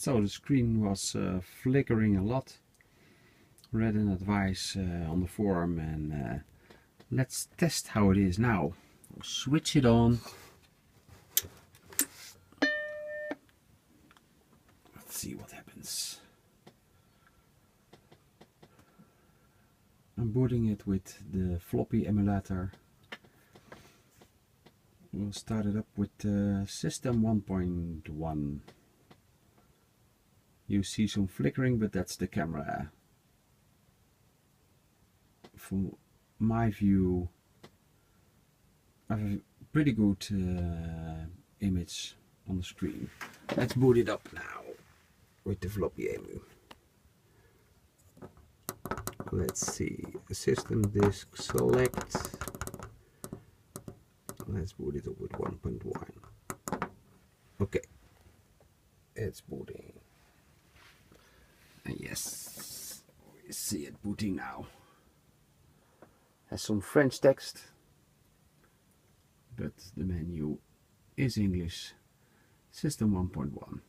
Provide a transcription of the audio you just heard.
So the screen was flickering a lot. Read an advice on the forum, and let's test how it is now. We'll switch it on. Let's see what happens. I'm booting it with the floppy emulator. We'll start it up with system 1.1. You see some flickering, but that's the camera. From my view, I have a pretty good image on the screen. Let's boot it up now with the floppy emu. Let's see, system disk select. Let's boot it up with 1.1. Okay, it's booting. And yes, we see it booting now. Has some French text, but the menu is English. System 1.1.